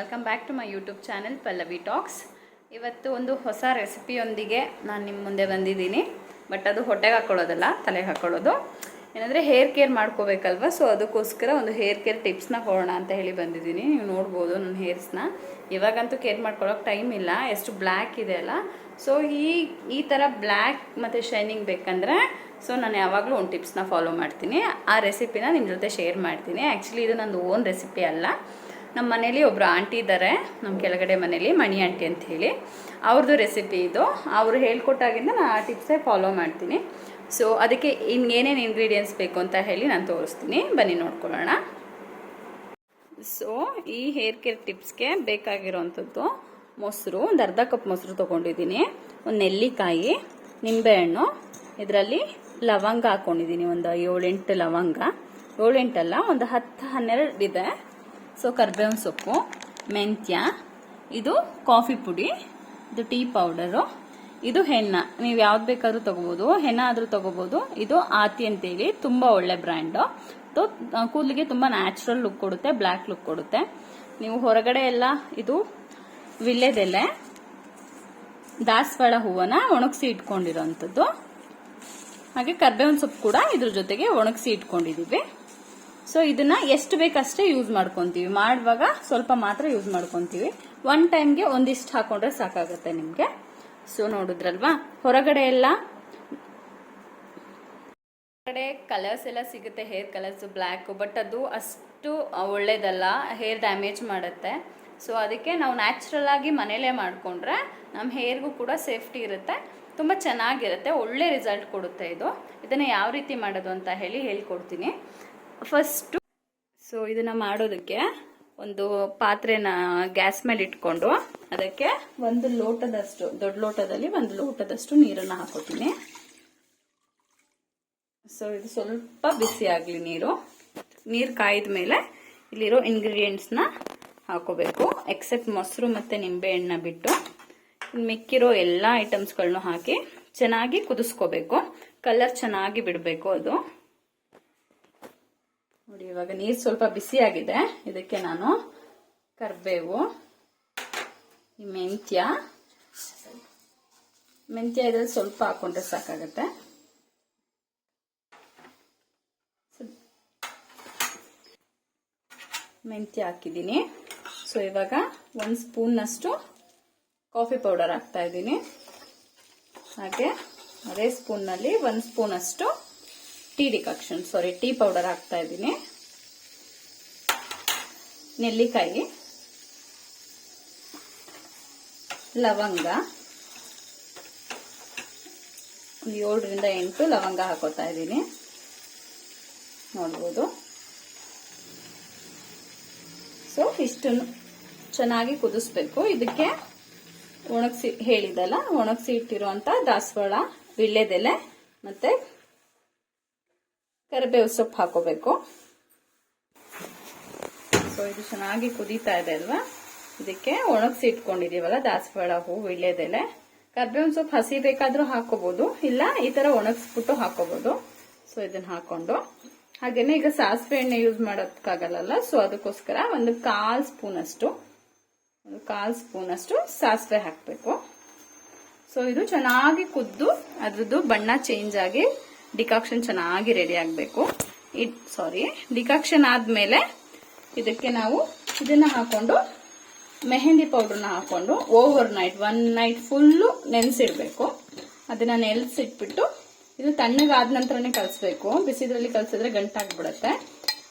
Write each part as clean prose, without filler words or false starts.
Welcome back to my YouTube channel Pallavi talks. ಇವತ್ತು ಒಂದು ಹೊಸ ರೆಸಿಪಿಯೊಂದಿಗೆ ನಾನು ನಿಮ್ಮ ಮುಂದೆ ಬಂದಿದ್ದೀನಿ. ಬಟ್ ಅದು ಹೊಟ್ಟೆಗೆ ಹಾಕ್ಕೊಳ್ಳೋದಲ್ಲ, ತಲೆಗೆ ಹಾಕ್ಕೊಳ್ಳೋದು. ಏನಂದರೆ ಹೇರ್ ಕೇರ್ ಮಾಡ್ಕೋಬೇಕಲ್ವ, ಸೊ ಅದಕ್ಕೋಸ್ಕರ ಒಂದು ಹೇರ್ ಕೇರ್ ಟಿಪ್ಸ್ನ ಕೊಡೋಣ ಅಂತ ಹೇಳಿ ಬಂದಿದ್ದೀನಿ. ನೀವು ನೋಡ್ಬೋದು ನನ್ನ ಹೇರ್ಸ್ನ. ಇವಾಗಂತೂ ಕೇರ್ ಮಾಡ್ಕೊಳ್ಳೋಕೆ ಟೈಮ್ ಇಲ್ಲ, ಎಷ್ಟು ಬ್ಲ್ಯಾಕ್ ಇದೆ ಅಲ್ಲ. ಸೊ ಈ ಥರ ಬ್ಲ್ಯಾಕ್ ಮತ್ತು ಶೈನಿಂಗ್ ಬೇಕಂದರೆ ಸೊ ನಾನು ಯಾವಾಗಲೂ ಒಂದು ಟಿಪ್ಸ್ನ ಫಾಲೋ ಮಾಡ್ತೀನಿ. ಆ ರೆಸಿಪಿನ ನಿಮ್ಮ ಜೊತೆ ಶೇರ್ ಮಾಡ್ತೀನಿ. ಆ್ಯಕ್ಚುಲಿ ಇದು ನಂದು ಓನ್ ರೆಸಿಪಿ ಅಲ್ಲ. ನಮ್ಮ ಮನೇಲಿ ಒಬ್ಬರು ಆಂಟಿ ಇದ್ದಾರೆ, ನಮ್ಮ ಕೆಳಗಡೆ ಮನೇಲಿ ಮಣಿ ಆಂಟಿ ಅಂತ ಹೇಳಿ, ಅವ್ರದ್ದು ರೆಸಿಪಿ ಇದು. ಅವರು ಹೇಳ್ಕೊಟ್ಟಾಗಿಂದ ನಾನು ಆ ಟಿಪ್ಸೇ ಫಾಲೋ ಮಾಡ್ತೀನಿ. ಸೊ ಅದಕ್ಕೆ ಇನ್ನೇನೇನು ಇಂಗ್ರೀಡಿಯೆಂಟ್ಸ್ ಬೇಕು ಅಂತ ಹೇಳಿ ನಾನು ತೋರಿಸ್ತೀನಿ, ಬನ್ನಿ ನೋಡ್ಕೊಳ್ಳೋಣ. ಸೊ ಈ ಹೇರ್ ಕೇರ್ ಟಿಪ್ಸ್ಗೆ ಬೇಕಾಗಿರೋವಂಥದ್ದು ಮೊಸರು, ಒಂದು ಅರ್ಧ ಕಪ್ ಮೊಸರು ತೊಗೊಂಡಿದ್ದೀನಿ, ಒಂದು ನೆಲ್ಲಿಕಾಯಿ, ನಿಂಬೆಹಣ್ಣು, ಇದರಲ್ಲಿ ಲವಂಗ ಹಾಕ್ಕೊಂಡಿದ್ದೀನಿ, ಒಂದು 7-8 ಲವಂಗ, 7-8 ಅಲ್ಲ, ಒಂದು 10-12 ಇದೆ. ಸೊ ಕರ್ಬೇವಿನ ಸೊಪ್ಪು, ಮೆಂತ್ಯ, ಇದು ಕಾಫಿ ಪುಡಿ, ಇದು ಟೀ ಪೌಡರು, ಇದು ಹೆನ್ನ. ನೀವು ಯಾವ್ದು ಬೇಕಾದ್ರೂ ತಗೋಬೋದು, ಹೆನ್ನ ಆದರೂ ತಗೋಬೋದು. ಇದು ಆತಿ ಅಂತೇಳಿ ತುಂಬ ಒಳ್ಳೆ ಬ್ರ್ಯಾಂಡು. ಕೂದಲಿಗೆ ತುಂಬ ನ್ಯಾಚುರಲ್ ಲುಕ್ ಕೊಡುತ್ತೆ, ಬ್ಲ್ಯಾಕ್ ಲುಕ್ ಕೊಡುತ್ತೆ. ನೀವು ಹೊರಗಡೆ ಎಲ್ಲ ಇದು ವಿಳ್ಯದೆಲೆ, ದಾಸವಾಳ ಹೂವನ್ನ ಒಣಗಿಸಿ ಇಟ್ಕೊಂಡಿರೋಂಥದ್ದು, ಹಾಗೆ ಕರ್ಬೇವಿನ ಸೊಪ್ಪು ಕೂಡ ಇದ್ರ ಜೊತೆಗೆ ಒಣಗಿಸಿ ಇಟ್ಕೊಂಡಿದೀವಿ. ಸೊ ಇದನ್ನ ಎಷ್ಟು ಬೇಕಷ್ಟೇ ಯೂಸ್ ಮಾಡ್ಕೊಂತೀವಿ, ಮಾಡುವಾಗ ಸ್ವಲ್ಪ ಮಾತ್ರ ಯೂಸ್ ಮಾಡ್ಕೊಂತೀವಿ. ಒನ್ ಟೈಮ್ಗೆ ಒಂದಿಷ್ಟು ಹಾಕೊಂಡ್ರೆ ಸಾಕಾಗುತ್ತೆ ನಿಮ್ಗೆ. ಸೊ ನೋಡಿದ್ರಲ್ವಾ, ಹೊರಗಡೆ ಕಲರ್ಸ್ ಎಲ್ಲ ಸಿಗುತ್ತೆ, ಹೇರ್ ಕಲರ್ಸ್ ಬ್ಲ್ಯಾಕ್, ಬಟ್ ಅದು ಅಷ್ಟು ಒಳ್ಳೇದಲ್ಲ, ಹೇರ್ ಡ್ಯಾಮೇಜ್ ಮಾಡುತ್ತೆ. ಸೊ ಅದಕ್ಕೆ ನಾವು ನ್ಯಾಚುರಲ್ ಆಗಿ ಮನೇಲೇ ಮಾಡಿಕೊಂಡ್ರೆ ನಮ್ಮ ಹೇರ್ಗೂ ಕೂಡ ಸೇಫ್ಟಿ ಇರುತ್ತೆ, ತುಂಬ ಚೆನ್ನಾಗಿರುತ್ತೆ, ಒಳ್ಳೆ ರಿಸಲ್ಟ್ ಕೊಡುತ್ತೆ ಇದು. ಇದನ್ನು ಯಾವ ರೀತಿ ಮಾಡೋದು ಅಂತ ಹೇಳ್ಕೊಡ್ತೀನಿ. ಫಸ್ಟು ಸೊ ಇದನ್ನು ಮಾಡೋದಕ್ಕೆ ಒಂದು ಪಾತ್ರೆನ ಗ್ಯಾಸ್ ಮೇಲೆ ಇಟ್ಕೊಂಡು ಅದಕ್ಕೆ ಒಂದು ಲೋಟದಷ್ಟು, ದೊಡ್ಡ ಲೋಟದಲ್ಲಿ ಒಂದು ಲೋಟದಷ್ಟು ನೀರನ್ನು ಹಾಕೋತೀನಿ. ಸೊ ಇದು ಸ್ವಲ್ಪ ಬಿಸಿ ಆಗಲಿ ನೀರು ಕಾಯ್ದ ಮೇಲೆ ಇಲ್ಲಿರೋ ಇಂಗ್ರೀಡಿಯೆಂಟ್ಸ್ನ ಹಾಕೋಬೇಕು. ಎಕ್ಸೆಪ್ಟ್ ಮೊಸರು ಮತ್ತು ನಿಂಬೆಹಣ್ಣನ್ನ ಬಿಟ್ಟು ಮಿಕ್ಕಿರೋ ಎಲ್ಲ ಐಟಮ್ಸ್ಗಳನ್ನೂ ಹಾಕಿ ಚೆನ್ನಾಗಿ ಕುದಿಸ್ಕೋಬೇಕು. ಕಲರ್ ಚೆನ್ನಾಗಿ ಬಿಡಬೇಕು ಅದು. ನೋಡಿ, ಇವಾಗ ನೀರು ಸ್ವಲ್ಪ ಬಿಸಿ ಆಗಿದೆ. ಇದಕ್ಕೆ ನಾನು ಕರಿಬೇವು, ಈ ಮೆಂತ್ಯ ಇದ್ರಲ್ಲಿ ಸ್ವಲ್ಪ ಹಾಕೊಂಡ್ರೆ ಸಾಕಾಗತ್ತೆ. ಮೆಂತ್ಯ ಹಾಕಿದ್ದೀನಿ. ಸೊ ಇವಾಗ 1 ಸ್ಪೂನ್ನಷ್ಟು ಕಾಫಿ ಪೌಡರ್ ಹಾಕ್ತಾ ಇದ್ದೀನಿ. ಹಾಗೆ ಅದೇ ಸ್ಪೂನ್ನಲ್ಲಿ 1 ಸ್ಪೂನಷ್ಟು ಟೀ ಪೌಡರ್ ಹಾಕ್ತಾ ಇದ್ದೀನಿ. ನೆಲ್ಲಿಕಾಯಿ, ಲವಂಗ, ಒಂದು 7-8 ಲವಂಗ ಹಾಕೋತಾ ಇದ್ದೀನಿ, ನೋಡ್ಬೋದು. ಸೊ ಇಷ್ಟನ್ನು ಚೆನ್ನಾಗಿ ಕುದಿಸ್ಬೇಕು. ಇದಕ್ಕೆ ಒಣಗಿಸಿ ಇಟ್ಟಿರುವಂತ ದಾಸವಾಳ, ವಿಳ್ಯದೆಲೆ ಮತ್ತೆ ಕರಿಬೇವು ಸೊಪ್ಪು ಹಾಕೋಬೇಕು. ಸೊ ಇದು ಚೆನ್ನಾಗಿ ಕುದೀತಾ ಇದೆ ಅಲ್ವಾ, ಇದಕ್ಕೆ ಒಣಗಿಸಿ ಇಟ್ಕೊಂಡಿದೀವಲ್ಲ ದಾಸವಾಳ ಹೂ, ವಿಳ್ಯದೆಲೆ, ಕರಿಬೇವಿನ ಸೊಪ್ಪು ಹಸಿ ಬೇಕಾದ್ರೂ ಹಾಕೋಬಹುದು, ಇಲ್ಲ ಈ ತರ ಒಣಗಿಸ್ಬಿಟ್ಟು ಹಾಕೋಬಹುದು. ಸೊ ಇದನ್ನ ಹಾಕೊಂಡು ಹಾಗೇನೆ ಈಗ ಸಾಸಿವೆ ಎಣ್ಣೆ ಯೂಸ್ ಮಾಡೋದಕ್ಕಾಗಲ್ಲ, ಸೊ ಅದಕ್ಕೋಸ್ಕರ ಒಂದು 1/4 ಸ್ಪೂನಷ್ಟು ಸಾಸಿವೆ ಹಾಕಬೇಕು. ಸೊ ಇದು ಚೆನ್ನಾಗಿ ಕುದ್ದು ಅದ್ರದ್ದು ಬಣ್ಣ ಚೇಂಜ್ ಆಗಿ ಡಿಕಾಕ್ಷನ್ ಚೆನ್ನಾಗಿ ರೆಡಿ ಆಗಬೇಕು. ಡಿಕಾಕ್ಷನ್ ಆದ್ಮೇಲೆ ಇದಕ್ಕೆ ನಾವು ಇದನ್ನ ಹಾಕೊಂಡು ಮೆಹಂದಿ ಪೌಡರ್ನ ಹಾಕೊಂಡು ಓವರ್ ನೈಟ್ 1 ನೈಟ್ ಫುಲ್ಲು ನೆನೆಸಿಡ್ಬೇಕು. ಅದನ್ನ ನೆನೆಸಿಟ್ಬಿಟ್ಟು ಇದು ತಣ್ಣಗಾದ ನಂತರನೇ ಕಲಿಸ್ಬೇಕು. ಬಿಸಿದ್ರಲ್ಲಿ ಕಲಿಸಿದ್ರೆ ಗಂಟಾಗ್ಬಿಡುತ್ತೆ.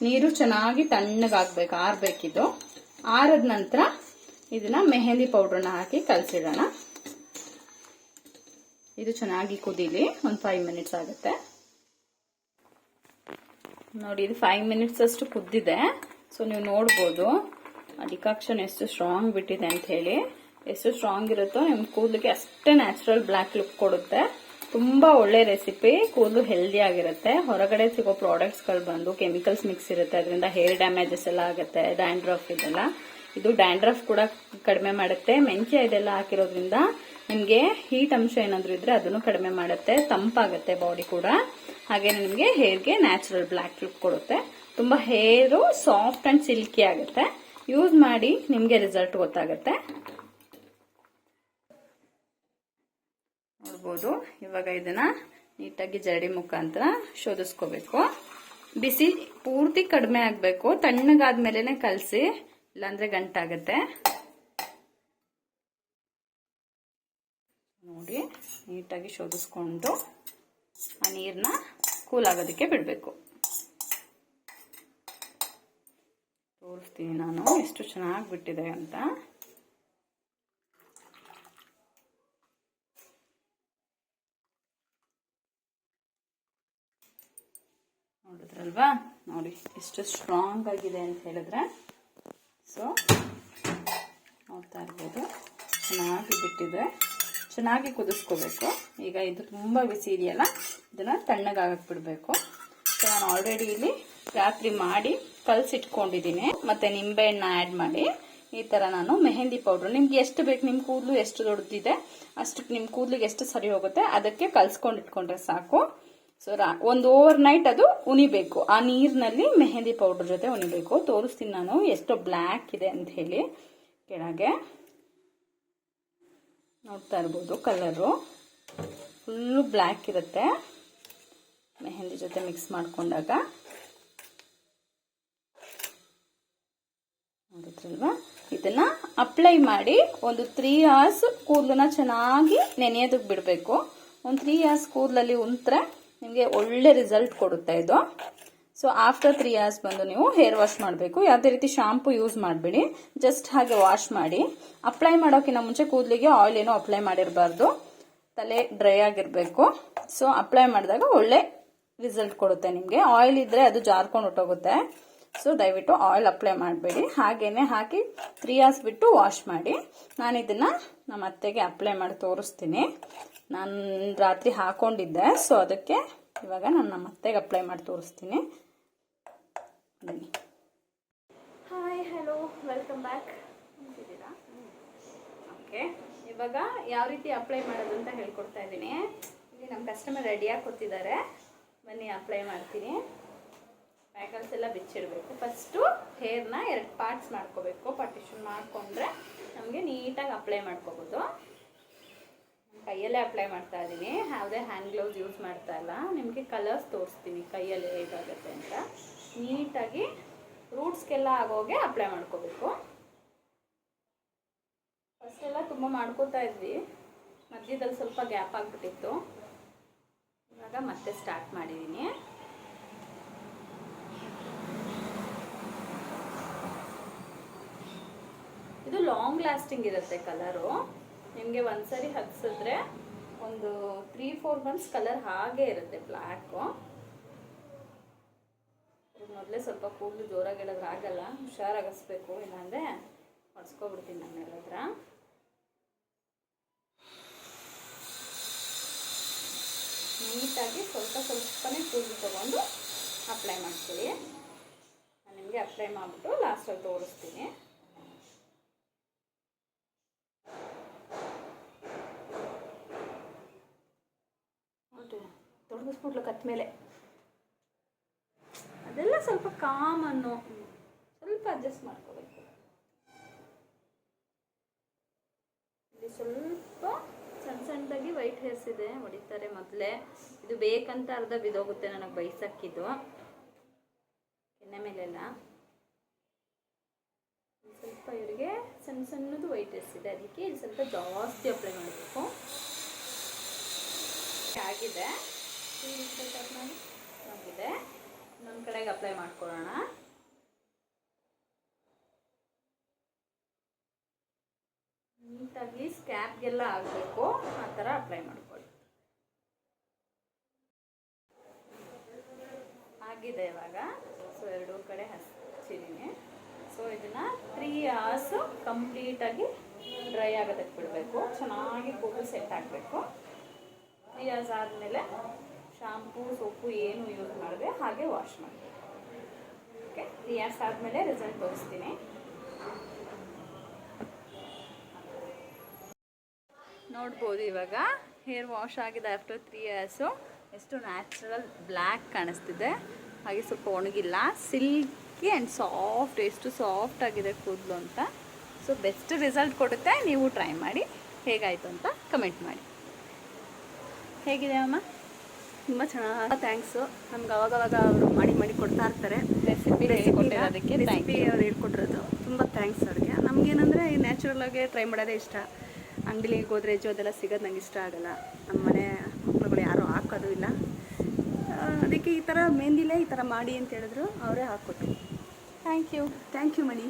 ನೀರು ಚೆನ್ನಾಗಿ ತಣ್ಣಗಾಗ್ಬೇಕು, ಆರ್ಬೇಕಿದು. ಆರದ ನಂತರ ಇದನ್ನ ಮೆಹಂದಿ ಪೌಡರ್ನ ಹಾಕಿ ಕಲಸಿಡೋಣ. ಇದು ಚೆನ್ನಾಗಿ ಕುದೀಲಿ, ಒಂದು 5 ಮಿನಿಟ್ಸ್ ಆಗುತ್ತೆ. ನೋಡಿ, ಇದು 5 ಮಿನಿಟ್ಸ್ ಅಷ್ಟು ಕುದ್ದಿದೆ. ಸೊ ನೀವು ನೋಡ್ಬೋದು ಡಿಕಾಕ್ಷನ್ ಎಷ್ಟು ಸ್ಟ್ರಾಂಗ್ ಬಿಟ್ಟಿದೆ ಅಂತ ಹೇಳಿ. ಎಷ್ಟು ಸ್ಟ್ರಾಂಗ್ ಇರುತ್ತೋ ನಿಮ್ ಕೂದಲಿಗೆ ಅಷ್ಟೇ ನ್ಯಾಚುರಲ್ ಬ್ಲ್ಯಾಕ್ ಲುಕ್ ಕೊಡುತ್ತೆ. ತುಂಬಾ ಒಳ್ಳೆ ರೆಸಿಪಿ, ಕೂದಲು ಹೆಲ್ದಿ ಆಗಿರುತ್ತೆ. ಹೊರಗಡೆ ಸಿಗೋ ಪ್ರಾಡಕ್ಟ್ಸ್ಗಳು ಬಂದು ಕೆಮಿಕಲ್ಸ್ ಮಿಕ್ಸ್ ಇರುತ್ತೆ, ಅದರಿಂದ ಹೇರ್ ಡ್ಯಾಮೇಜಸ್ ಎಲ್ಲ ಆಗುತ್ತೆ, ಡ್ಯಾಂಡ್ರಫ್ ಇದೆಲ್ಲ. ಇದು ಡ್ಯಾಂಡ್ರಫ್ ಕೂಡ ಕಡಿಮೆ ಮಾಡುತ್ತೆ. ಮೆಂತ್ಯ ಇದೆಲ್ಲ ಹಾಕಿರೋದ್ರಿಂದ ನಿಮಗೆ ಹೀಟ್ ಅಂಶ ಏನಾದ್ರೂ ಇದ್ರೆ ಅದನ್ನು ಕಡಿಮೆ ಮಾಡುತ್ತೆ, ತಂಪಾಗುತ್ತೆ ಬಾಡಿ ಕೂಡ. ಹಾಗೆ ನಿಮಗೆ ಹೇರ್ಗೆ ನ್ಯಾಚುರಲ್ ಬ್ಲ್ಯಾಕ್ ಲುಕ್ ಕೊಡುತ್ತೆ. ತುಂಬಾ ಹೇರು ಸಾಫ್ಟ್ ಅಂಡ್ ಸಿಲ್ಕಿ ಆಗುತ್ತೆ. ಯೂಸ್ ಮಾಡಿ ನಿಮಗೆ ರಿಸಲ್ಟ್ ಗೊತ್ತಾಗುತ್ತೆ. ನೋಡ್ಬೋದು ಇವಾಗ ಇದನ್ನ ನೀಟಾಗಿ ಜರಡಿ ಮುಖಾಂತರ ಶೋಧಿಸ್ಕೋಬೇಕು. ಬಿಸಿ ಪೂರ್ತಿ ಕಡಿಮೆ ಆಗಬೇಕು, ತಣ್ಣಗಾದ್ಮೇಲೆ ಕಲಸಿ, ಇಲ್ಲಾಂದ್ರೆ ಗಂಟಾಗತ್ತೆ. ನೋಡಿ ನೀಟಾಗಿ ಶೋಧಿಸ್ಕೊಂಡು ಆ ನೀರನ್ನ ಕೂಲ್ ಆಗೋದಕ್ಕೆ ಬಿಡಬೇಕು. ತೋರಿಸ್ತೀನಿ ನಾನು ಎಷ್ಟು ಚೆನ್ನಾಗಿ ಬಿಟ್ಟಿದೆ ಅಂತ. ನೋಡಿದ್ರಲ್ವಾ, ನೋಡಿ ಎಷ್ಟು ಸ್ಟ್ರಾಂಗ್ ಆಗಿದೆ ಅಂತ ಹೇಳಿದ್ರೆ. ಸೊ ನೋಡ್ತಾ ಇರ್ಬೋದು, ಚೆನ್ನಾಗಿ ಬಿಟ್ಟಿದೆ. ಚೆನ್ನಾಗಿ ಕುದಿಸ್ಕೋಬೇಕು. ಈಗ ಇದು ತುಂಬ ಬಿಸಿ ಇದೆಯಲ್ಲ, ಇದನ್ನ ತಣ್ಣಗಾಗಕ್ಕೆ ಬಿಡಬೇಕು. ಸೊ ನಾನು ಆಲ್ರೆಡಿ ಇಲ್ಲಿ ರಾತ್ರಿ ಮಾಡಿ ಕಲಸಿಟ್ಕೊಂಡಿದ್ದೀನಿ. ಮತ್ತೆ ನಿಂಬೆಹಣ್ಣು ಆ್ಯಡ್ ಮಾಡಿ ಈ ಥರ ನಾನು ಮೆಹಂದಿ ಪೌಡ್ರ್, ನಿಮ್ಗೆ ಎಷ್ಟು ಬೇಕು, ನಿಮ್ಮ ಕೂದಲು ಎಷ್ಟು ದೊಡ್ಡದಿದೆ ಅಷ್ಟು, ನಿಮ್ಮ ಕೂದಲಿಗೆ ಎಷ್ಟು ಸರಿ ಹೋಗುತ್ತೆ ಅದಕ್ಕೆ ಕಲ್ಸ್ಕೊಂಡು ಇಟ್ಕೊಂಡ್ರೆ ಸಾಕು. ಸೊ ಒಂದು ಓವರ್ ನೈಟ್ ಅದು ಉಣಿಬೇಕು. ಆ ನೀರಿನಲ್ಲಿ ಮೆಹಂದಿ ಪೌಡರ್ ಜೊತೆ ಉಣಿಬೇಕು. ತೋರಿಸ್ತೀನಿ ನಾನು ಎಷ್ಟು ಬ್ಲ್ಯಾಕ್ ಇದೆ ಅಂತ ಹೇಳಿ. ಕೆಳಗೆ ನೋಡ್ತಾ ಇರ್ಬೋದು, ಕಲರು ಫುಲ್ಲು ಬ್ಲ್ಯಾಕ್ ಇರುತ್ತೆ ಮೆಹಂದಿ ಜೊತೆ ಮಿಕ್ಸ್ ಮಾಡ್ಕೊಂಡಾಗ. ನೋಡಿದ್ರಲ್ವಾ, ಇದನ್ನ ಅಪ್ಲೈ ಮಾಡಿ ಒಂದು 3 hours ಕೂದಲನ್ನ ಚೆನ್ನಾಗಿ ನೆನೆಯೋದಕ್ಕೆ ಬಿಡಬೇಕು. ಒಂದು 3 hours ಕೂದಲಲ್ಲಿ ಉಂತ್ರೆ ನಿಮಗೆ ಒಳ್ಳೆ ರಿಸಲ್ಟ್ ಕೊಡುತ್ತೆ ಇದು. ಸೊ ಆಫ್ಟರ್ 3 hours ಬಂದು ನೀವು ಹೇರ್ ವಾಶ್ ಮಾಡಬೇಕು. ಯಾವುದೇ ರೀತಿ ಶಾಂಪು ಯೂಸ್ ಮಾಡಬೇಡಿ, ಜಸ್ಟ್ ಹಾಗೆ ವಾಶ್ ಮಾಡಿ. ಅಪ್ಲೈ ಮಾಡೋಕ್ಕಿಂತ ಮುಂಚೆ ಕೂದಲಿಗೆ ಆಯಿಲ್ ಏನೋ ಅಪ್ಲೈ ಮಾಡಿರಬಾರ್ದು, ತಲೆ ಡ್ರೈ ಆಗಿರಬೇಕು. ಸೊ ಅಪ್ಲೈ ಮಾಡಿದಾಗ ಒಳ್ಳೆ ರಿಸಲ್ಟ್ ಕೊಡುತ್ತೆ ನಿಮಗೆ. ಆಯಿಲ್ ಇದ್ರೆ ಅದು ಜಾರ್ಕೊಂಡು ಹೊಟ್ಟೋಗುತ್ತೆ. ಸೊ ದಯವಿಟ್ಟು ಆಯಿಲ್ ಅಪ್ಲೈ ಮಾಡಬೇಡಿ, ಹಾಗೇನೆ ಹಾಕಿ 3 hours ಬಿಟ್ಟು ವಾಶ್ ಮಾಡಿ. ನಾನು ಇದನ್ನ ನಮ್ಮ ಅತ್ತೆಗೆ ಅಪ್ಲೈ ಮಾಡಿ ತೋರಿಸ್ತೀನಿ. ನಾನು ರಾತ್ರಿ ಹಾಕೊಂಡಿದ್ದೆ, ಸೊ ಅದಕ್ಕೆ ಇವಾಗ ನಾನು ನಮ್ಮ ಅತ್ತೆಗೆ ಅಪ್ಲೈ ಮಾಡಿ ತೋರಿಸ್ತೀನಿ. ಬನ್ನಿ. Hi, hello, welcome back. ಅಂತಿದ್ದೀರಾ? ಓಕೆ, ಇವಾಗ ಯಾವ ರೀತಿ ಅಪ್ಲೈ ಮಾಡೋದು ಅಂತ ಹೇಳ್ಕೊಡ್ತಾ ಇದ್ದೀನಿ. ಇಲ್ಲಿ ನಮ್ಮ ಕಸ್ಟಮರ್ ರೆಡಿಯಾಗಿ ಕೂತಿದ್ದಾರೆ. ಬನ್ನಿ ಅಪ್ಲೈ ಮಾಡ್ತೀನಿ. ಬ್ಯಾಗಲ್ಸ್ ಎಲ್ಲ ಬಿಚ್ಚಿಡಬೇಕು. ಫಸ್ಟು ಹೇರ್ನ 2 ಪಾರ್ಟ್ಸ್ ಮಾಡ್ಕೋಬೇಕು. ಪಾರ್ಟಿಷನ್ ಮಾಡಿಕೊಂಡ್ರೆ ನಮಗೆ ನೀಟಾಗಿ ಅಪ್ಲೈ ಮಾಡ್ಕೋಬೋದು. ಕೈಯಲ್ಲೇ ಅಪ್ಲೈ ಮಾಡ್ತಾ ಇದ್ದೀನಿ, ಯಾವುದೇ ಹ್ಯಾಂಡ್ ಗ್ಲೌಸ್ ಯೂಸ್ ಮಾಡ್ತಾ ಇಲ್ಲ. ನಿಮಗೆ ಕಲರ್ಸ್ ತೋರಿಸ್ತೀನಿ ಕೈಯಲ್ಲಿ ಹೇಗಾಗುತ್ತೆ ಅಂತ. ನೀಟಾಗಿ ರೂಟ್ಸ್ಗೆಲ್ಲ ಆಗೋಗೆ ಅಪ್ಲೈ ಮಾಡ್ಕೋಬೇಕು. ಫಸ್ಟ್ ಎಲ್ಲ ತುಂಬ ಮಾಡ್ಕೋತಾ ಇದ್ವಿ, ಮಧ್ಯದಲ್ಲಿ ಸ್ವಲ್ಪ ಗ್ಯಾಪ್ ಆಗಿಬಿಟ್ಟಿತ್ತು. ಇವಾಗ ಮತ್ತೆ ಸ್ಟಾರ್ಟ್ ಮಾಡಿದ್ದೀನಿ. ಇದು ಲಾಂಗ್ ಲಾಸ್ಟಿಂಗ್ ಇರುತ್ತೆ ಕಲರು. ನಿಮಗೆ ಒಂದ್ಸರಿ ಹಚ್ಸಿದ್ರೆ ಒಂದು 3-4 months ಕಲರ್ ಹಾಗೆ ಇರುತ್ತೆ ಬ್ಲ್ಯಾಕು. ಮೊದಲೇ ಸ್ವಲ್ಪ ಕೂದಲು ಜೋರಾಗಿ ಹೇಳೋದ್ರೆ ಆಗಲ್ಲ, ಹುಷಾರಾಗಿ ಹಚ್ಬೇಕು, ಇಲ್ಲಾಂದರೆ ಹೊಡ್ಸ್ಕೊಬಿಡ್ತೀನಿ ನಾನು ಹೇಳೋದ್ರ. ನೀಟಾಗಿ ಸ್ವಲ್ಪನೇ ಕೂದಲು ತೊಗೊಂಡು ಅಪ್ಲೈ ಮಾಡ್ಕೊಳ್ಳಿ. ನಾನು ನಿಮಗೆ ಅಪ್ಲೈ ಮಾಡಿಬಿಟ್ಟು ಲಾಸ್ಟಲ್ಲಿ ತೋರಿಸ್ತೀನಿ. ತೊಡಗಿಸ್ಬಿಟ್ಲು ಕತ್ ಮೇಲೆ. ಅದೆಲ್ಲ ಸ್ವಲ್ಪ ಕಾಮನ್ನು ಸ್ವಲ್ಪ ಅಡ್ಜಸ್ಟ್ ಮಾಡ್ಕೋಬೇಕು. ಇಲ್ಲಿ ಸ್ವಲ್ಪ ಸಣ್ಣದಾಗಿ ವೈಟ್ ಹೇರ್ಸ್ ಇದೆ, ಹೊಡಿತಾರೆ ಮೊದಲೇ. ಇದು ಬೇಕಂತ ಅರ್ಧ ಬಿದೋಗುತ್ತೆ ನನಗೆ ಬೈಸಕ್ಕಿದ್ದು ಕೆನ್ನೆ ಮೇಲೆಲ್ಲ. ಸ್ವಲ್ಪ ಇವರಿಗೆ ಸಣ್ಣದು ವೈಟ್ ಹೇರ್ಸ್ ಇದೆ, ಅದಕ್ಕೆ ಇಲ್ಲಿ ಸ್ವಲ್ಪ ಜಾಸ್ತಿ ಅಪ್ಲೈ ಮಾಡಬೇಕು. ಆಗಿದೆ ಆಗಿದೆ. ಇನ್ನೊಂದು ಕಡೆಗೆ ಅಪ್ಲೈ ಮಾಡ್ಕೊಳ್ಳೋಣ. ನೀಟಾಗಿ ಸ್ಕ್ಯಾಪ್ಗೆಲ್ಲ ಆಗಬೇಕು, ಆ ಥರ ಅಪ್ಲೈ ಮಾಡ್ಕೊಳ್ಳಿ. ಆಗಿದೆ ಇವಾಗ. ಸೊ 2 ಕಡೆ ಹಚ್ಚಿದ್ದೀನಿ. ಸೊ ಇದನ್ನು 3 hours ಕಂಪ್ಲೀಟಾಗಿ ಡ್ರೈ ಆಗೋದಕ್ಕೆ ಬಿಡಬೇಕು. ಚೆನ್ನಾಗಿ ಕೂದಲು ಸೆಟ್ ಆಗಬೇಕು. 3 hours ಆದಮೇಲೆ ಶಾಂಪೂ ಸೋಪು ಏನು ಯೂಸ್ ಮಾಡಿದೆ ಹಾಗೆ ವಾಶ್ ಮಾಡಬೇಕು. ಓಕೆ, 3 hours ಆದಮೇಲೆ ರಿಸಲ್ಟ್ ತೋರಿಸ್ತೀನಿ. ನೋಡ್ಬೋದು ಇವಾಗ ಹೇರ್ ವಾಶ್ ಆಗಿದೆ ಆಫ್ಟರ್ 3 hours ಎಷ್ಟು ನ್ಯಾಚುರಲ್ ಬ್ಲ್ಯಾಕ್ ಕಾಣಿಸ್ತಿದೆ. ಹಾಗೆ ಸ್ವಲ್ಪ ಒಣಗಿಲ್ಲ, ಸಿಲ್ಕಿ ಆ್ಯಂಡ್ ಸಾಫ್ಟ್, ಎಷ್ಟು ಸಾಫ್ಟ್ ಆಗಿದೆ ಕೂದಲು ಅಂತ. ಸೊ ಬೆಸ್ಟ್ ರಿಸಲ್ಟ್ ಕೊಡುತ್ತೆ, ನೀವು ಟ್ರೈ ಮಾಡಿ, ಹೇಗಾಯಿತು ಅಂತ ಕಮೆಂಟ್ ಮಾಡಿ. ಹೇಗಿದೆ ಅಮ್ಮ? ತುಂಬ ಚೆನ್ನಾಗಿ, ಥ್ಯಾಂಕ್ಸು. ನಮ್ಗೆ ಅವಾಗವಾಗ ಅವರು ಮಾಡಿ ಕೊಡ್ತಾ ಇರ್ತಾರೆ. ರೆಸಿಪಿ ಹೇಳ್ಕೊಟ್ಟಿರೋದಕ್ಕೆ ರೆಸಿಪಿ ಅವ್ರು ಹೇಳ್ಕೊಟ್ಟಿರೋದು ತುಂಬ ಥ್ಯಾಂಕ್ಸ್ ಅವ್ರಿಗೆ. ನಮಗೇನಂದರೆ ಈ ನ್ಯಾಚುರಲಾಗೆ ಟ್ರೈ ಮಾಡೋದೇ ಇಷ್ಟ. ಅಂಗಡಿಲಿ ಗೋದ್ರೇಜು ಅದೆಲ್ಲ ಸಿಗೋದು ನಂಗೆ ಇಷ್ಟ ಆಗೋಲ್ಲ. ನಮ್ಮ ಮನೆ ಮಕ್ಕಳುಗಳು ಯಾರೂ ಹಾಕೋದು ಇಲ್ಲ. ಅದಕ್ಕೆ ಈ ಥರ ಮೆಹಂದಿಲೇ ಈ ಥರ ಮಾಡಿ ಅಂತ ಹೇಳಿದ್ರು, ಅವರೇ ಹಾಕ್ಕೊಟ್ರು. Thank you thank you Mani.